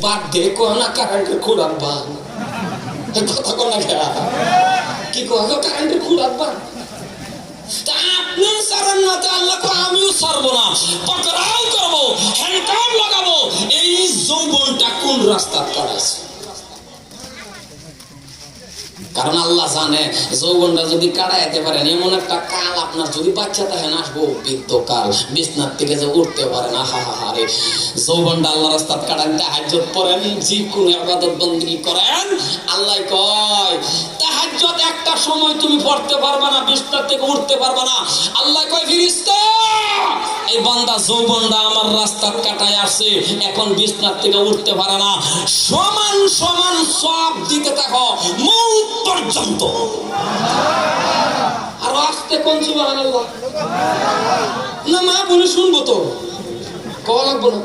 বাদ দে কোনা কারেন্টের খুঁড়ার বান কথা কোনা কি কো কারেন্টের খুঁড়ার বান আপনি সারেন না তো আল্লাহকে আমিও ছাড়বো না, পাকড়াও করবো, হ্যান্ডকাপ লাগাবো। এই যৌবনটা কোন রাস্তার কাটাইছে? কারণ আল্লাহ জানে যৌবনটা যদি কাটাইতে পারেন এমন একটা কাল আপনার যদি বাচ্চা থাকে না আসবো বৃদ্ধ কাল, বিছনার থেকে যে উঠতে পারে না। হা হা হারে যৌবনটা আল্লাহ রাস্তার কাটান, তাহাজ্জুদ পড়েন, যে কোনো ইবাদত বন্দেগী করেন। আল্লাহ কয় তাহাজ্জুদ একটা সময় তুমি পড়তে পারবা না, বিছনার থেকে উঠতে পারবা না। আল্লাহ কয় ফেরেশতা এই বান্দা যৌবনটা আমার রাস্তার কাটায় আসছে, এখন বিছনার থেকে উঠতে পারে না, সমান সমান সব দিতে থাকো মৌত পর্যন্ত। আর আসতে কোন সুবহানাল্লাহ না মা বলে শুনবো তো কওয়া লাগবো না।